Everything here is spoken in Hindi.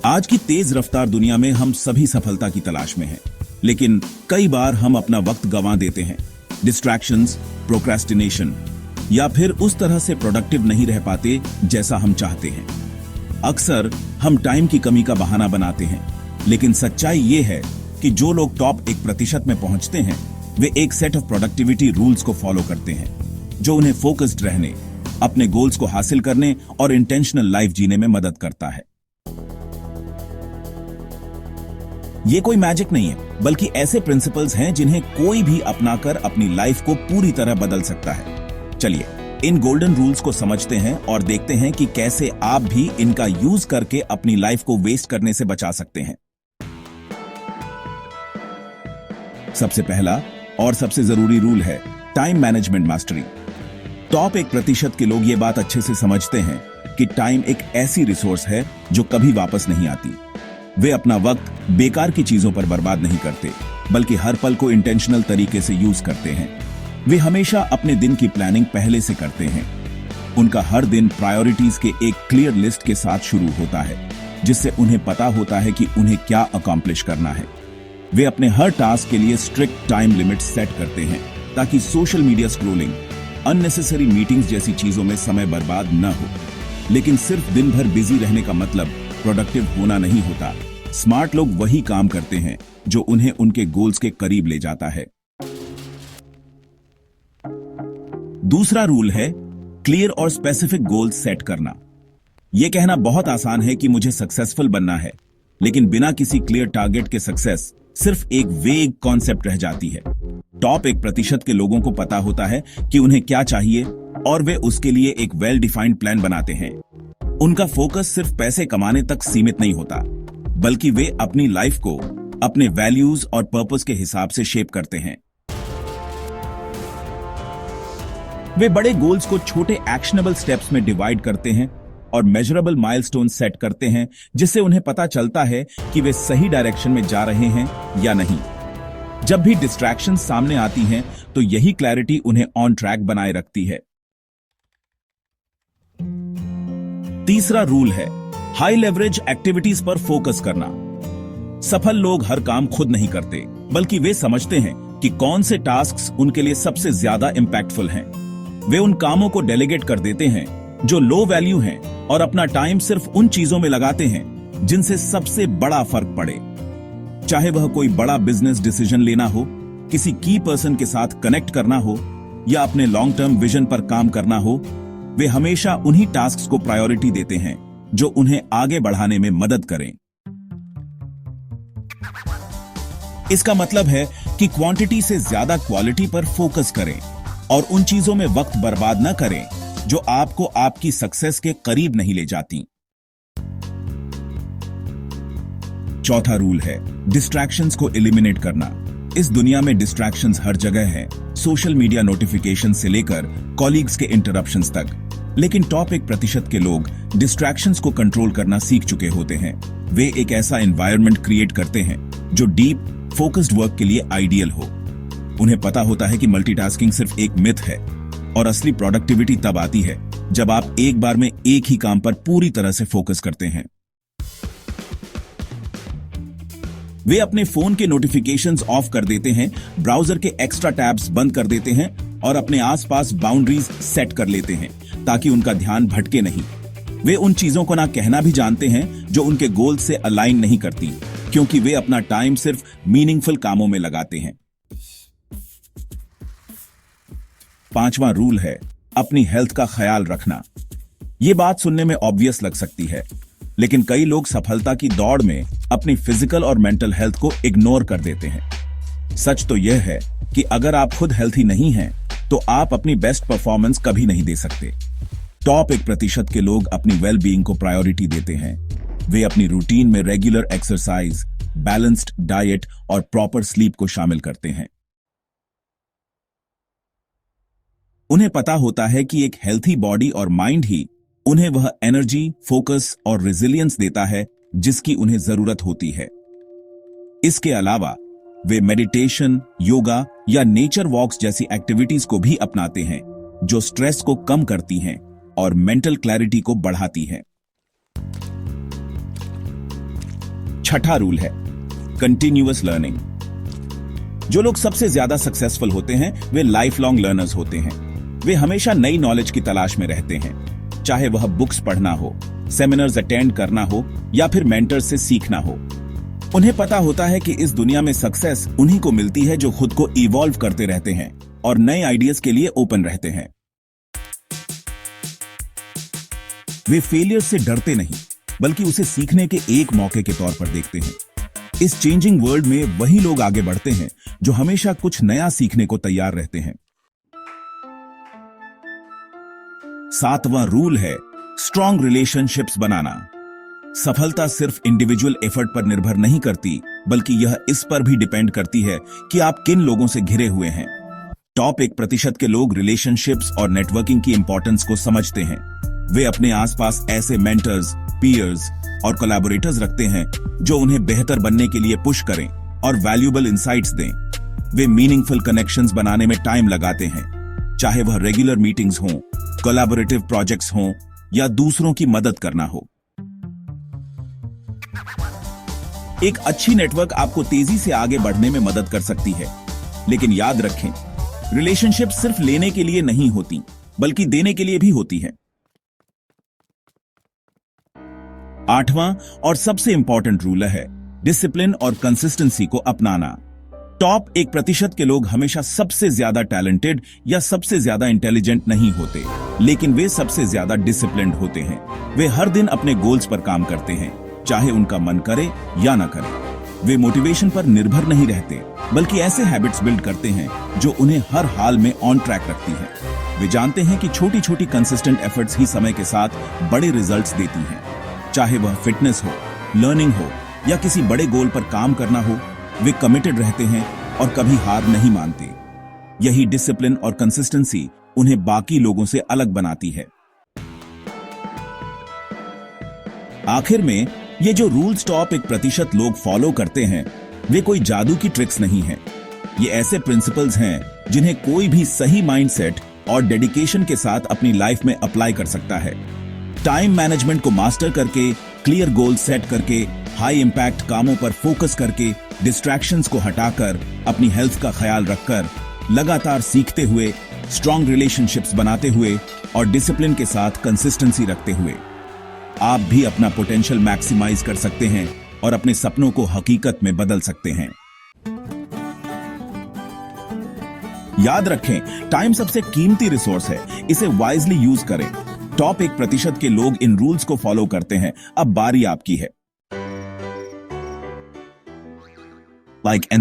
आज की तेज रफ्तार दुनिया में हम सभी सफलता की तलाश में हैं, लेकिन कई बार हम अपना वक्त गंवा देते हैं। डिस्ट्रैक्शंस, प्रोक्रेस्टिनेशन या फिर उस तरह से प्रोडक्टिव नहीं रह पाते जैसा हम चाहते हैं। अक्सर हम टाइम की कमी का बहाना बनाते हैं, लेकिन सच्चाई ये है कि जो लोग टॉप 1% में पहुंचते हैं वे एक सेट ऑफ प्रोडक्टिविटी रूल्स को फॉलो करते हैं, जो उन्हें फोकस्ड रहने, अपने गोल्स को हासिल करने और इंटेंशनल लाइफ जीने में मदद करता है। ये कोई मैजिक नहीं है, बल्कि ऐसे प्रिंसिपल्स हैं जिन्हें कोई भी अपनाकर अपनी लाइफ को पूरी तरह बदल सकता है। चलिए इन गोल्डन रूल्स को समझते हैं और देखते हैं कि कैसे आप भी इनका यूज करके अपनी लाइफ को वेस्ट करने से बचा सकते हैं। सबसे पहला और सबसे जरूरी रूल है टाइम मैनेजमेंट मास्टरी। टॉप 1% के लोग ये बात अच्छे से समझते हैं कि टाइम एक ऐसी रिसोर्स है जो कभी वापस नहीं आती। वे अपना वक्त बेकार की चीजों पर बर्बाद नहीं करते, बल्कि हर पल को इंटेंशनल तरीके से यूज करते हैं। वे हमेशा अपने दिन की प्लानिंग पहले से करते हैं। उनका हर दिन प्रायोरिटीज के एक क्लियर लिस्ट के साथ शुरू होता है, जिससे उन्हें पता होता है कि उन्हें क्या अकॉम्प्लिश करना है। वे अपने हर टास्क के लिए स्ट्रिक्ट टाइम लिमिट सेट करते हैं, ताकि social media scrolling, unnecessary meetings जैसी चीजों में समय बर्बाद न हो। लेकिन सिर्फ दिन भर बिजी रहने का मतलब प्रोडक्टिव होना नहीं होता। स्मार्ट लोग वही काम करते हैं जो उन्हें उनके गोल्स के करीब ले जाता है। दूसरा रूल है क्लियर और स्पेसिफिक गोल्स सेट करना। यह कहना बहुत आसान है कि मुझे सक्सेसफुल बनना है, लेकिन बिना किसी क्लियर टारगेट के सक्सेस सिर्फ एक वेग कॉन्सेप्ट रह जाती है। टॉप 1% के लोगों को पता होता है कि उन्हें क्या चाहिए और वे उसके लिए एक वेल डिफाइंड प्लान बनाते हैं। उनका फोकस सिर्फ पैसे कमाने तक सीमित नहीं होता, बल्कि वे अपनी लाइफ को अपने वैल्यूज और पर्पस के हिसाब से शेप करते हैं। वे बड़े गोल्स को छोटे एक्शनेबल स्टेप्स में डिवाइड करते हैं और मेजरेबल माइलस्टोन सेट करते हैं, जिससे उन्हें पता चलता है कि वे सही डायरेक्शन में जा रहे हैं या नहीं। जब भी डिस्ट्रैक्शंस सामने आती हैं, तो यही क्लैरिटी उन्हें ऑन ट्रैक बनाए रखती है। तीसरा रूल है हाई लेवरेज एक्टिविटीज पर फोकस करना। सफल लोग हर काम खुद नहीं करते, बल्कि वे समझते हैं कि कौन से टास्क्स उनके लिए सबसे ज्यादा इंपैक्टफुल हैं। वे उन कामों को डेलीगेट कर देते हैं जो लो वैल्यू हैं और अपना टाइम सिर्फ उन चीजों में लगाते हैं जिनसे सबसे बड़ा फर्क पड़े। चाहे वह कोई बड़ा बिजनेस डिसीजन लेना हो, किसी की पर्सन के साथ कनेक्ट करना हो या अपने लॉन्ग टर्म विजन पर काम करना हो, वे हमेशा उन्हीं टास्क्स को प्रायोरिटी देते हैं जो उन्हें आगे बढ़ाने में मदद करें। इसका मतलब है कि क्वांटिटी से ज्यादा क्वालिटी पर फोकस करें और उन चीजों में वक्त बर्बाद न करें जो आपको आपकी सक्सेस के करीब नहीं ले जाती। चौथा रूल है डिस्ट्रैक्शंस को एलिमिनेट करना। इस दुनिया में डिस्ट्रैक्शंस हर जगह हैं, सोशल मीडिया नोटिफिकेशन से लेकर कॉलीग्स के इंटरप्शंस तक। लेकिन टॉप 1% के लोग डिस्ट्रैक्शंस को कंट्रोल करना सीख चुके होते हैं। वे एक ऐसा एनवायरनमेंट क्रिएट करते हैं जो डीप फोकस्ड वर्क के लिए आइडियल हो। उन्हें पता होता है कि मल्टीटास्किंग सिर्फ एक मिथ है और असली प्रोडक्टिविटी तब आती है जब आप एक बार में एक ही काम पर पूरी तरह से फोकस करते हैं। वे अपने फोन के नोटिफिकेशंस ऑफ कर देते हैं, ब्राउजर के एक्स्ट्रा टैब्स बंद कर देते हैं और अपने आसपास बाउंड्रीज सेट कर लेते हैं ताकि उनका ध्यान भटके नहीं। वे उन चीजों को ना कहना भी जानते हैं जो उनके गोल से अलाइन नहीं करती, क्योंकि वे अपना टाइम सिर्फ मीनिंगफुल कामों में लगाते हैं। पांचवा रूल है अपनी हेल्थ का ख्याल रखना। यह बात सुनने में ऑब्वियस लग सकती है, लेकिन कई लोग सफलता की दौड़ में अपनी फिजिकल और मेंटल हेल्थ को इग्नोर कर देते हैं। सच तो यह है कि अगर आप खुद हेल्थी नहीं हैं, तो आप अपनी बेस्ट परफॉर्मेंस कभी नहीं दे सकते। टॉप 1% के लोग अपनी वेल बीइंग को प्रायोरिटी देते हैं। वे अपनी रूटीन में रेगुलर एक्सरसाइज, बैलेंस्ड डाइट और प्रॉपर स्लीप को शामिल करते हैं। उन्हें पता होता है कि एक हेल्थी बॉडी और माइंड ही उन्हें वह एनर्जी, फोकस और रेजिलियंस देता है जिसकी उन्हें जरूरत होती है। इसके अलावा वे मेडिटेशन, योगा या नेचर वॉक्स जैसी एक्टिविटीज को भी अपनाते हैं जो स्ट्रेस को कम करती हैं और मेंटल क्लैरिटी को बढ़ाती हैं। छठा रूल है कंटिन्यूअस लर्निंग। जो लोग सबसे ज्यादा सक्सेसफुल होते हैं वे लाइफ लॉन्ग लर्नर्स होते हैं। वे हमेशा नई नॉलेज की तलाश में रहते हैं, चाहे वह बुक्स पढ़ना हो, सेमिनार्स अटेंड करना हो या फिर मेंटर से सीखना हो। उन्हें पता होता है कि इस दुनिया में सक्सेस उन्हीं को मिलती है जो खुद को इवॉल्व करते रहते हैं और नए आइडियाज के लिए ओपन रहते हैं। वे फेलियर से डरते नहीं बल्कि उसे सीखने के एक मौके के तौर पर देखते हैं। इस चेंजिंग वर्ल्ड में वही लोग आगे बढ़ते हैं जो हमेशा कुछ नया सीखने को तैयार रहते हैं। सातवां रूल है स्ट्रॉन्ग रिलेशनशिप्स बनाना। सफलता सिर्फ इंडिविजुअल एफर्ट पर निर्भर नहीं करती, बल्कि यह इस पर भी डिपेंड करती है कि आप किन लोगों से घिरे हुए हैं। टॉप 1% के लोग रिलेशनशिप्स और नेटवर्किंग की इंपॉर्टेंस को समझते हैं। वे अपने आसपास ऐसे मेंटर्स, पीयर्स और कोलैबोरेटर्स रखते हैं जो उन्हें बेहतर बनने के लिए पुश करें और वैल्यूएबल इंसाइट्स दें। वे मीनिंगफुल कनेक्शंस बनाने में टाइम लगाते हैं, चाहे वह रेगुलर मीटिंग्स हों, कोलैबोरेटिव प्रोजेक्ट्स हों या दूसरों की मदद करना हो। एक अच्छी नेटवर्क आपको तेजी से आगे बढ़ने में मदद कर सकती है, लेकिन याद रखें, रिलेशनशिप सिर्फ लेने के लिए नहीं होती, बल्कि देने के लिए भी होती है। आठवां और सबसे इंपॉर्टेंट रूल है डिसिप्लिन और कंसिस्टेंसी को अपनाना। टॉप 1% के लोग हमेशा सबसे ज्यादा टैलेंटेड या सबसे ज्यादा इंटेलिजेंट नहीं होते, लेकिन वे सबसे ज्यादा डिसिप्लिन्ड होते हैं। वे हर दिन अपने गोल्स पर काम करते हैं, चाहे उनका मन करे या ना करे। वे मोटिवेशन पर निर्भर नहीं रहते, बल्कि ऐसे हैबिट्स बिल्ड करते हैं जो उन्हें हर हाल में ऑन ट्रैक रखती हैं। वे जानते हैं कि छोटी छोटी कंसिस्टेंट एफर्ट्स ही समय के साथ बड़े रिजल्ट्स देती हैं। चाहे वह फिटनेस हो, लर्निंग हो या किसी बड़े गोल पर काम करना हो, वे कमिटेड रहते हैं और कभी हार नहीं मानते। यही डिसिप्लिन और कंसिस्टेंसी उन्हें बाकी लोगों से अलग बनाती है। आखिर में ये जो रूल्स टॉप 1% लोग फॉलो करते हैं, वे कोई जादू की ट्रिक्स नहीं हैं। ये ऐसे प्रिंसिपल्स हैं जिन्हें कोई भी सही माइंडसेट और डेडिकेशन के साथ अपनी लाइफ में अप्लाई कर सकता है। टाइम मैनेजमेंट को मास्टर करके, क्लियर गोल सेट करके, हाई इंपैक्ट कामों पर फोकस करके, डिस्ट्रैक्शंस को हटाकर, अपनी हेल्थ का ख्याल रखकर, लगातार सीखते हुए, स्ट्रॉन्ग रिलेशनशिप्स बनाते हुए और डिसिप्लिन के साथ कंसिस्टेंसी रखते हुए आप भी अपना पोटेंशियल मैक्सिमाइज कर सकते हैं और अपने सपनों को हकीकत में बदल सकते हैं। याद रखें, टाइम सबसे कीमती रिसोर्स है, इसे वाइजली यूज करें। टॉप 1% के लोग इन रूल्स को फॉलो करते हैं। अब बारी आपकी है। Like and